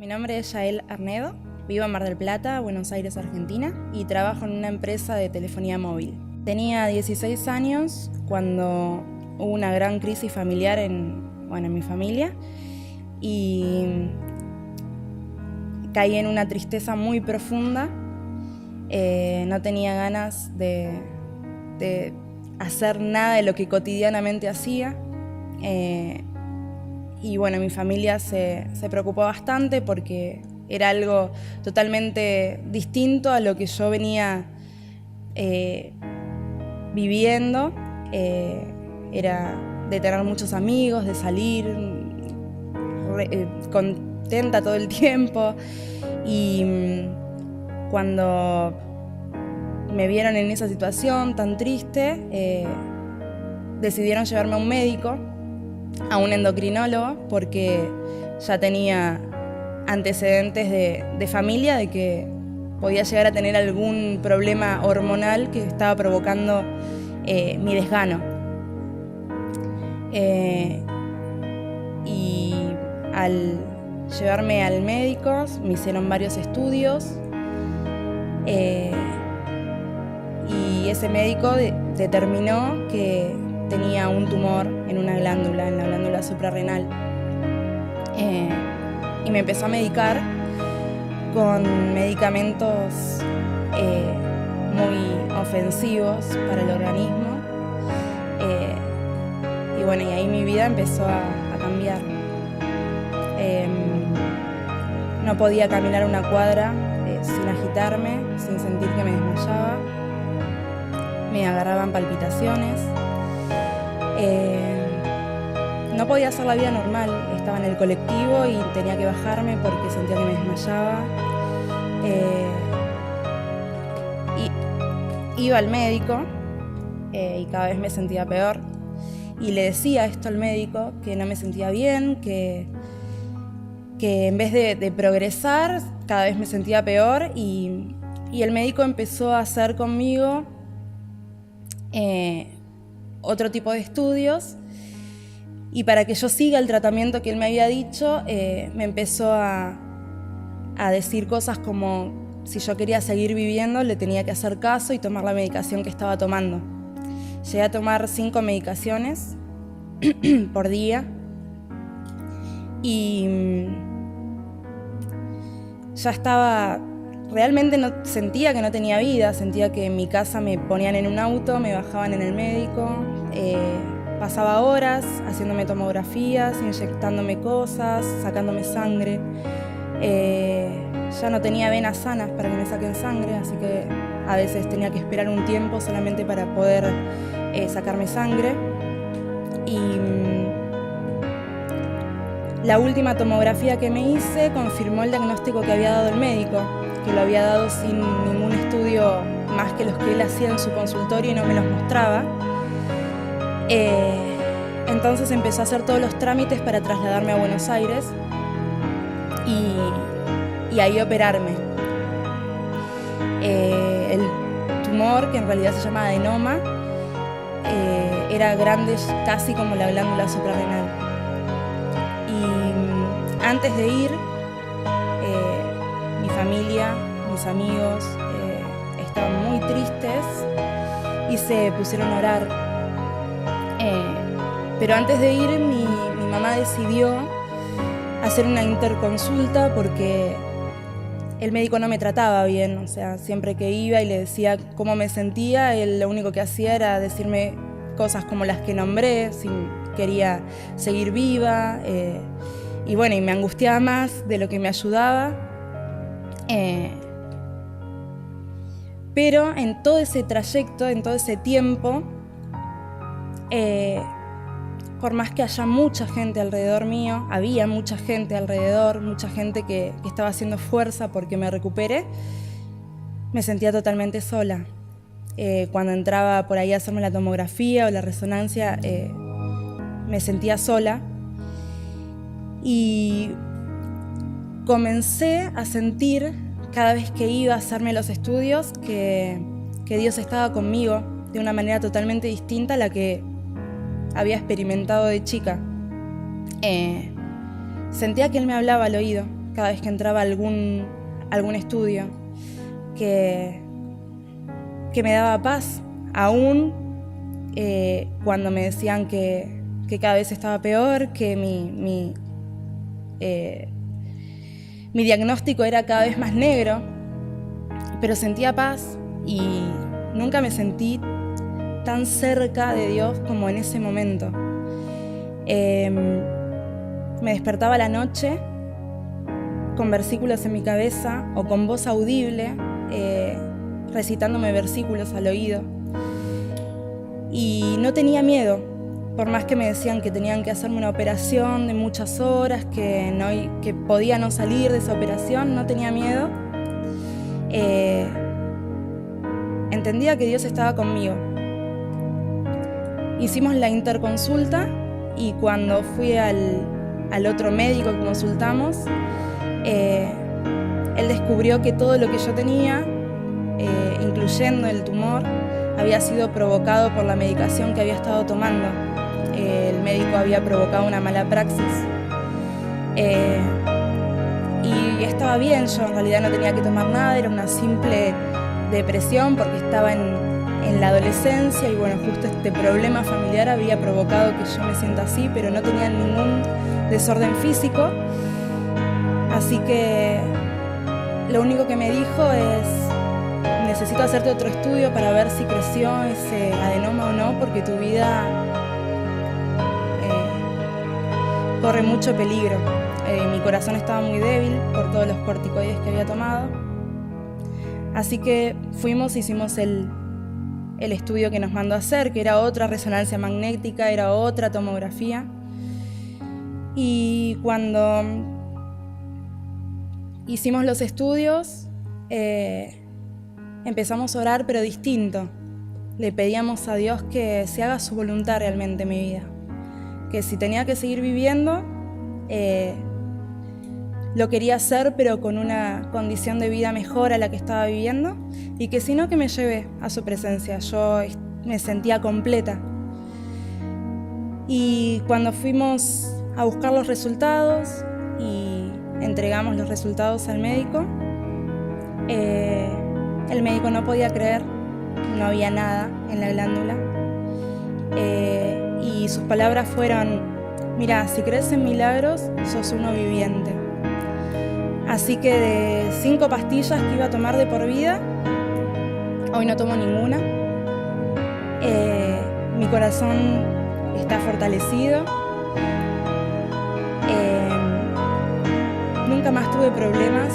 nombre es Yael Arnedo, vivo en Mar del Plata, Buenos Aires, Argentina, y trabajo en una empresa de telefonía móvil. Tenía 16 años cuando hubo una gran crisis familiar en mi familia y caí en una tristeza muy profunda. No tenía ganas de hacer nada de lo que cotidianamente hacía. Y bueno, mi familia se preocupó bastante porque era algo totalmente distinto a lo que yo venía viviendo. Era de tener muchos amigos, de salir contenta todo el tiempo. Y cuando me vieron en esa situación tan triste, decidieron llevarme a un médico, a un endocrinólogo, porque ya tenía antecedentes de familia de que podía llegar a tener algún problema hormonal que estaba provocando mi desgano. Y al llevarme al médico me hicieron varios estudios y ese médico determinó que tenía un tumor en una glándula, en la glándula suprarrenal. Y me empezó a medicar con medicamentos muy ofensivos para el organismo. Y bueno, y ahí mi vida empezó a cambiar. No podía caminar una cuadra sin agitarme, sin sentir que me desmayaba. Me agarraban palpitaciones. No podía hacer la vida normal. Estaba en el colectivo y tenía que bajarme porque sentía que me desmayaba. Iba al médico y cada vez me sentía peor. Y le decía esto al médico, que no me sentía bien, que en vez de progresar, cada vez me sentía peor. Y el médico empezó a hacer conmigo otro tipo de estudios. Y para que yo siga el tratamiento que él me había dicho, me empezó a decir cosas como si yo quería seguir viviendo, le tenía que hacer caso y tomar la medicación que estaba tomando. Llegué a tomar 5 medicaciones por día y ya estaba, realmente no sentía que no tenía vida, sentía que en mi casa me ponían en un auto, me bajaban en el médico, pasaba horas haciéndome tomografías, inyectándome cosas, sacándome sangre. Ya no tenía venas sanas para que me saquen sangre, así que a veces tenía que esperar un tiempo solamente para poder sacarme sangre. Y la última tomografía que me hice confirmó el diagnóstico que había dado el médico, que lo había dado sin ningún estudio más que los que él hacía en su consultorio y no me los mostraba. Entonces empezó a hacer todos los trámites para trasladarme a Buenos Aires y ahí operarme. El tumor, que en realidad se llama adenoma, era grande casi como la glándula suprarrenal. Y antes de ir, mi familia, mis amigos estaban muy tristes y se pusieron a orar. Pero antes de ir, mi mamá decidió hacer una interconsulta porque el médico no me trataba bien. O sea, siempre que iba y le decía cómo me sentía, él lo único que hacía era decirme cosas como las que nombré, si quería seguir viva. Y bueno, y me angustiaba más de lo que me ayudaba. Pero en todo ese trayecto, en todo ese tiempo, por más que haya mucha gente alrededor mío, había mucha gente alrededor, mucha gente que estaba haciendo fuerza porque me recupere, me sentía totalmente sola. Cuando entraba por ahí a hacerme la tomografía o la resonancia, me sentía sola. Y comencé a sentir, cada vez que iba a hacerme los estudios, que Dios estaba conmigo de una manera totalmente distinta a la que había experimentado de chica. Sentía que Él me hablaba al oído. cada vez que entraba a algún estudio, que me daba paz, aún cuando me decían que cada vez estaba peor, que mi diagnóstico era cada vez más negro, pero sentía paz y nunca me sentí tan cerca de Dios como en ese momento. Me despertaba a la noche con versículos en mi cabeza o con voz audible, recitándome versículos al oído. Y no tenía miedo, por más que me decían que tenían que hacerme una operación de muchas horas, que podía no salir de esa operación, no tenía miedo. Entendía que Dios estaba conmigo. Hicimos la interconsulta y cuando fui al otro médico que consultamos, él descubrió que todo lo que yo tenía, incluyendo el tumor, había sido provocado por la medicación que había estado tomando. El médico había provocado una mala praxis. Y estaba bien, yo en realidad no tenía que tomar nada, era una simple depresión porque estaba en la adolescencia y bueno, justo este problema familiar había provocado que yo me sienta así, pero no tenía ningún desorden físico. Así que lo único que me dijo es: necesito hacerte otro estudio para ver si creció ese adenoma o no, porque tu vida corre mucho peligro. Mi corazón estaba muy débil por todos los corticoides que había tomado. Así que fuimos, hicimos el estudio que nos mandó a hacer, que era otra resonancia magnética, era otra tomografía. Y cuando hicimos los estudios, empezamos a orar, pero distinto. Le pedíamos a Dios que se haga su voluntad realmente en mi vida. Que si tenía que seguir viviendo, lo quería hacer, pero con una condición de vida mejor a la que estaba viviendo, y que si no, que me lleve a su presencia. Yo me sentía completa. Y cuando fuimos a buscar los resultados y entregamos los resultados al médico, el médico no podía creer, no había nada en la glándula. Y sus palabras fueron: mira, si crees en milagros, sos uno viviente. Así que de 5 pastillas que iba a tomar de por vida, hoy no tomo ninguna. Mi corazón está fortalecido. Nunca más tuve problemas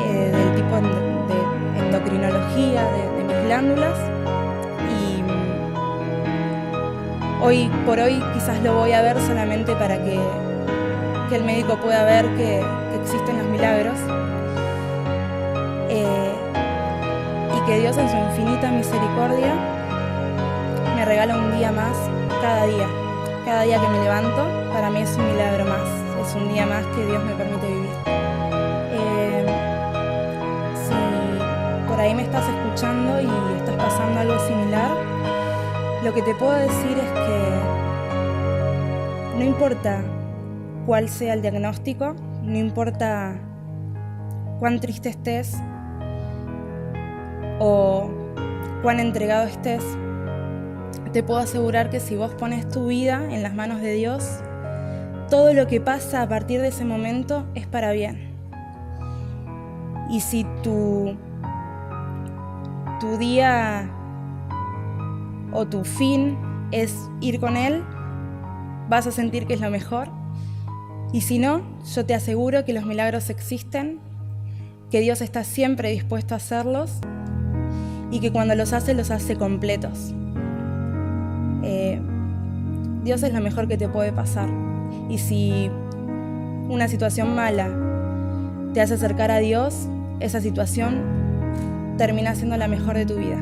del tipo de endocrinología de mis glándulas. Hoy por hoy quizás lo voy a ver solamente para que el médico pueda ver que existen los milagros, y que Dios en su infinita misericordia me regala un día más cada día. Cada día que me levanto para mí es un milagro más, es un día más que Dios me permite vivir. Si por ahí me estás escuchando y estás pasando algo similar, lo que te puedo decir es que no importa cuál sea el diagnóstico, no importa cuán triste estés o cuán entregado estés, te puedo asegurar que si vos pones tu vida en las manos de Dios, todo lo que pasa a partir de ese momento es para bien. Y si tu día o tu fin es ir con Él, vas a sentir que es lo mejor. Y si no, yo te aseguro que los milagros existen, que Dios está siempre dispuesto a hacerlos y que cuando los hace completos. Dios es lo mejor que te puede pasar. Y si una situación mala te hace acercar a Dios, esa situación termina siendo la mejor de tu vida.